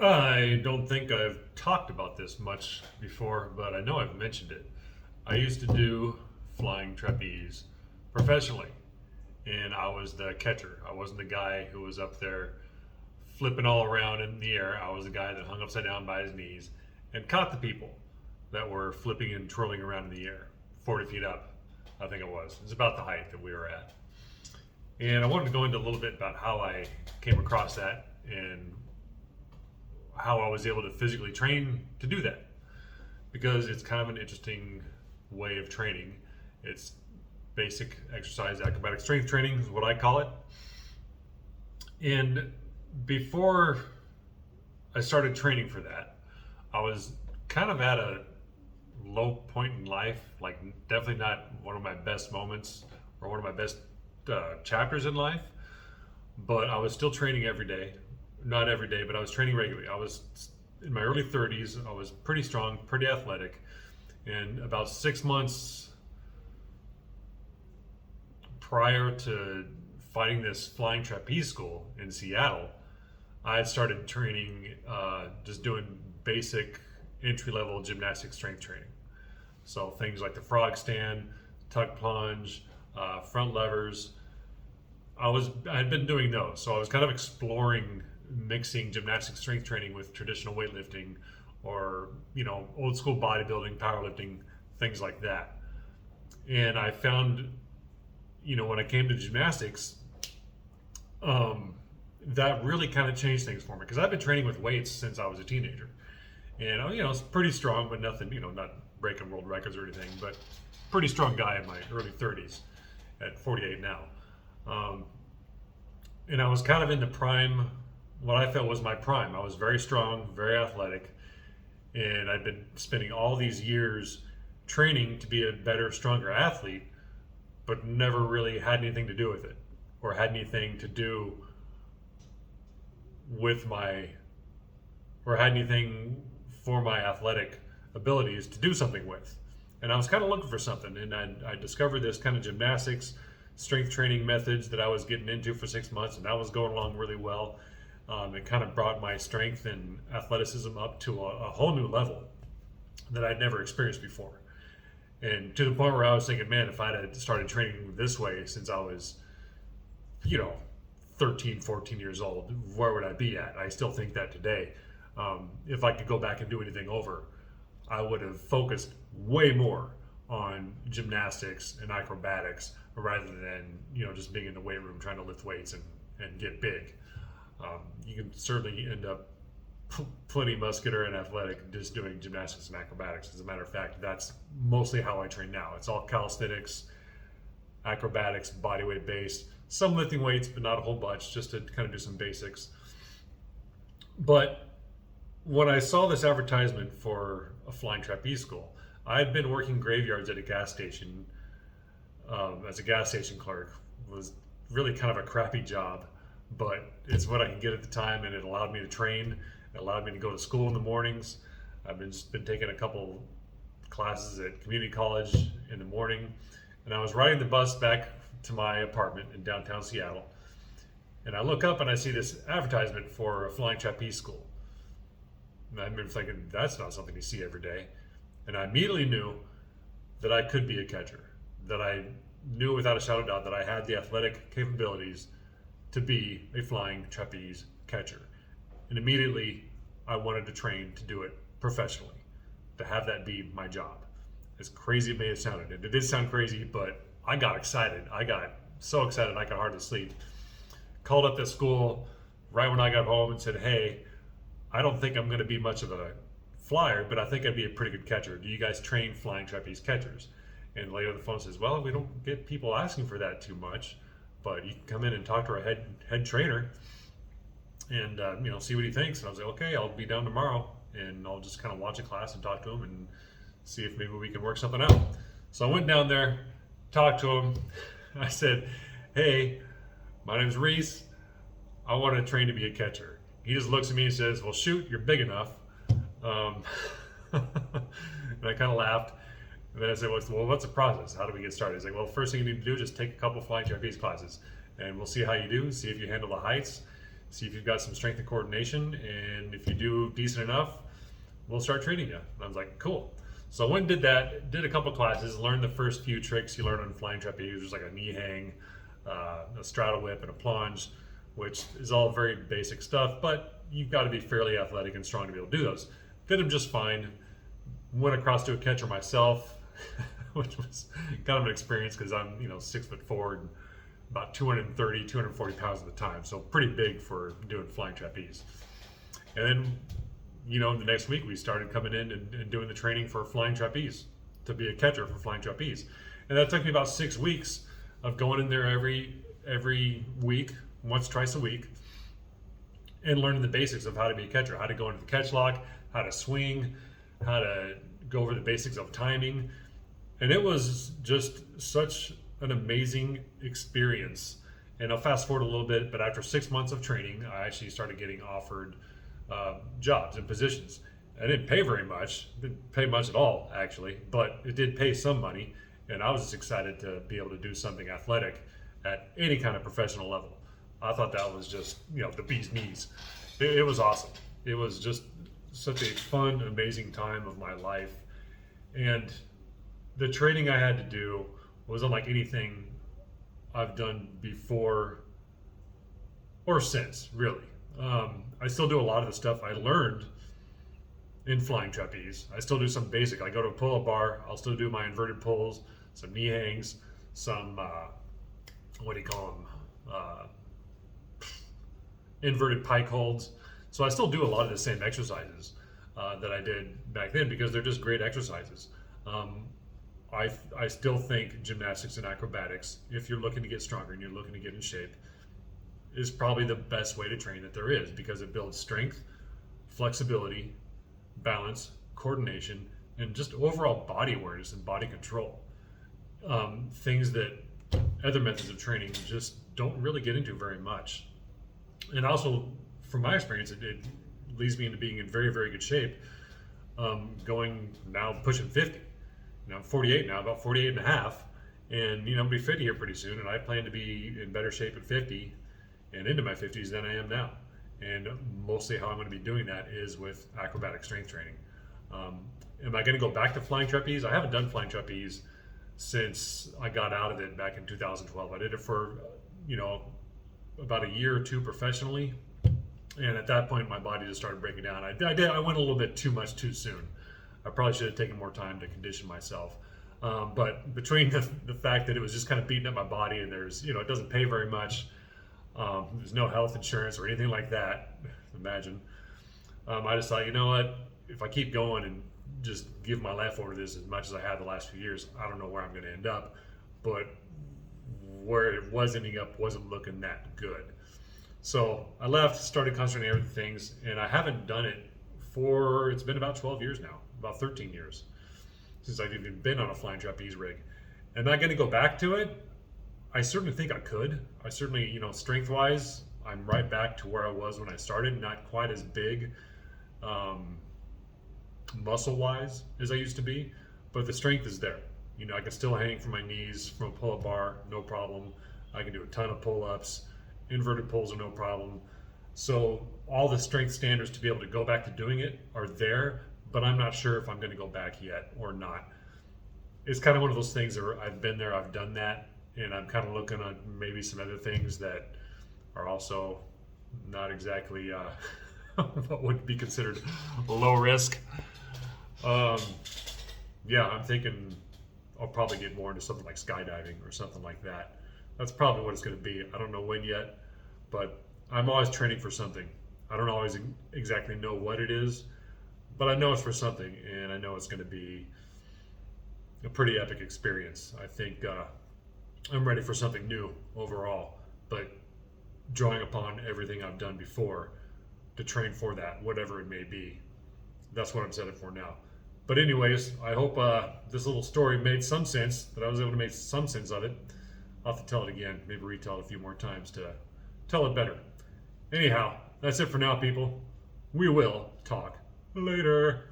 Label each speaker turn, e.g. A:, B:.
A: I don't think I've talked about this much before, but I know I've mentioned it. I used to do flying trapeze professionally, and I was the catcher. I wasn't the guy who was up there flipping all around in the air. I was the guy that hung upside down by his knees and caught the people that were flipping and twirling around in the air, 40 feet up, I think it was. It's about the height that we were at. And I wanted to go into a little bit about how I came across that and how I was able to physically train to do that, because it's kind of an interesting way of training. It's basic exercise, acrobatic strength training is what I call it. And before I started training for that, I was kind of at a low point in life, like definitely not one of my best moments or one of my best chapters in life, but I was still training every day. Not every day, but I was training regularly. I was in my early 30s. I was pretty strong, pretty athletic. And about 6 months prior to finding this flying trapeze school in Seattle, I had started training, just doing basic entry-level gymnastic strength training. So things like the frog stand, tuck plunge, front levers. I had been doing those, so I was kind of exploring mixing gymnastic strength training with traditional weightlifting, or old school bodybuilding, powerlifting, things like that. And I found, when I came to gymnastics, that really kind of changed things for me, because I've been training with weights since I was a teenager, and it's pretty strong, but nothing, not breaking world records or anything, but pretty strong guy in my early 30s at 48 now. And I was kind of in the prime, what I felt was my prime. I was very strong, very athletic, and I'd been spending all these years training to be a better, stronger athlete, but never really had anything to do with it, or had anything to do with or had anything for my athletic abilities to do something with. And I was kind of looking for something, and I discovered this kind of gymnastics strength training methods that I was getting into for 6 months, and that was going along really well. It kind of brought my strength and athleticism up to a whole new level that I'd never experienced before. And to the point where I was thinking, man, if I'd had started training this way since I was, 13, 14 years old, where would I be at? I still think that today. If I could go back and do anything over, I would have focused way more on gymnastics and acrobatics rather than, just being in the weight room trying to lift weights and get big. You can certainly end up plenty muscular and athletic just doing gymnastics and acrobatics. As a matter of fact, that's mostly how I train now. It's all calisthenics, acrobatics, body weight based, some lifting weights, but not a whole bunch, just to kind of do some basics. But when I saw this advertisement for a flying trapeze school, I had been working graveyards at a gas station as a gas station clerk. It was really kind of a crappy job, but it's what I could get at the time, and it allowed me to train. It allowed me to go to school in the mornings. I've been taking a couple classes at community college in the morning, and I was riding the bus back to my apartment in downtown Seattle, and I look up and I see this advertisement for a flying trapeze school. And I remember thinking, that's not something you see every day. And I immediately knew that I could be a catcher, that I knew without a shadow of a doubt that I had the athletic capabilities to be a flying trapeze catcher. And immediately I wanted to train to do it professionally, to have that be my job. As crazy it may have sounded, and it did sound crazy, but I got excited. I got so excited I could hardly sleep. Called up the school right when I got home and said, hey, I don't think I'm going to be much of a flyer, but I think I'd be a pretty good catcher. Do you guys train flying trapeze catchers? And later the phone says, well, we don't get people asking for that too much, but you can come in and talk to our head trainer and see what he thinks. And I was like, okay, I'll be down tomorrow, and I'll just kind of watch a class and talk to him and see if maybe we can work something out. So I went down there, talked to him. I said, hey, my name's Reese. I want to train to be a catcher. He just looks at me and says, well, shoot, you're big enough. And I kind of laughed. And then I said, well, what's the process? How do we get started? He's like, well, first thing you need to do is just take a couple flying trapeze classes, and we'll see how you do, see if you handle the heights, see if you've got some strength and coordination, and if you do decent enough, we'll start training you. And I was like, cool. So I went and did that, did a couple classes, learned the first few tricks you learn on flying trapeze. There's like a knee hang, a straddle whip, and a plunge, which is all very basic stuff, but you've got to be fairly athletic and strong to be able to do those. Did them just fine. Went across to a catcher myself, which was kind of an experience because I'm 6'4" and about 230, 240 pounds at the time, so pretty big for doing flying trapeze. And then the next week we started coming in and doing the training for flying trapeze, to be a catcher for flying trapeze. And that took me about 6 weeks of going in there every week, once, twice a week, and learning the basics of how to be a catcher, how to go into the catch lock, how to swing, how to go over the basics of timing. And it was just such an amazing experience. And I'll fast forward a little bit, but after 6 months of training, I actually started getting offered jobs and positions. I didn't pay very much, didn't pay much at all actually, but it did pay some money, and I was just excited to be able to do something athletic at any kind of professional level. I thought that was just the bee's knees. It was awesome. It was just such a fun, amazing time of my life, and the training I had to do was unlike anything I've done before or since, really. I still do a lot of the stuff I learned in flying trapeze. I still do some basic. I go to a pull-up bar. I'll still do my inverted pulls, some knee hangs, some inverted pike holds. So I still do a lot of the same exercises that I did back then because they're just great exercises. I still think gymnastics and acrobatics, if you're looking to get stronger and you're looking to get in shape, is probably the best way to train that there is, because it builds strength, flexibility, balance, coordination, and just overall body awareness and body control. Things that other methods of training just don't really get into very much. And also, from my experience, it leads me into being in very, very good shape, going now pushing 50. I'm 48 now, about 48 and a half, and I'll be 50 here pretty soon, and I plan to be in better shape at 50 and into my 50s than I am now. And mostly how I'm going to be doing that is with acrobatic strength training. Am I going to go back to flying trapeze? I haven't done flying trapeze since I got out of it back in 2012. I did it for about a year or two professionally, and at that point my body just started breaking down. I went a little bit too much too soon. I probably should have taken more time to condition myself. But between the fact that it was just kind of beating up my body, and there's it doesn't pay very much, there's no health insurance or anything like that, imagine. I just thought, what, if I keep going and just give my life over to this as much as I have the last few years, I don't know where I'm going to end up, but where it was ending up wasn't looking that good. So I left, started concentrating on other things, and I haven't done it it's been about 12 years now, about 13 years since I've even been on a flying trapeze rig. Am I going to go back to it? I certainly think I could. I certainly, strength-wise, I'm right back to where I was when I started, not quite as big muscle-wise as I used to be, but the strength is there. I can still hang from my knees from a pull-up bar, no problem. I can do a ton of pull-ups. Inverted pulls are no problem. So all the strength standards to be able to go back to doing it are there, but I'm not sure if I'm going to go back yet or not. It's kind of one of those things where I've been there, I've done that, and I'm kind of looking at maybe some other things that are also not exactly what would be considered low risk. Yeah, I'm thinking I'll probably get more into something like skydiving or something like that. That's probably what it's going to be. I don't know when yet, but I'm always training for something. I don't always exactly know what it is, but I know it's for something, and I know it's going to be a pretty epic experience. I think I'm ready for something new overall, but drawing upon everything I've done before to train for that, whatever it may be. That's what I'm set up for now. But anyways, I hope this little story made some sense, that I was able to make some sense of it. I'll have to tell it again, maybe retell it a few more times to tell it better. Anyhow, that's it for now, people. We will talk later.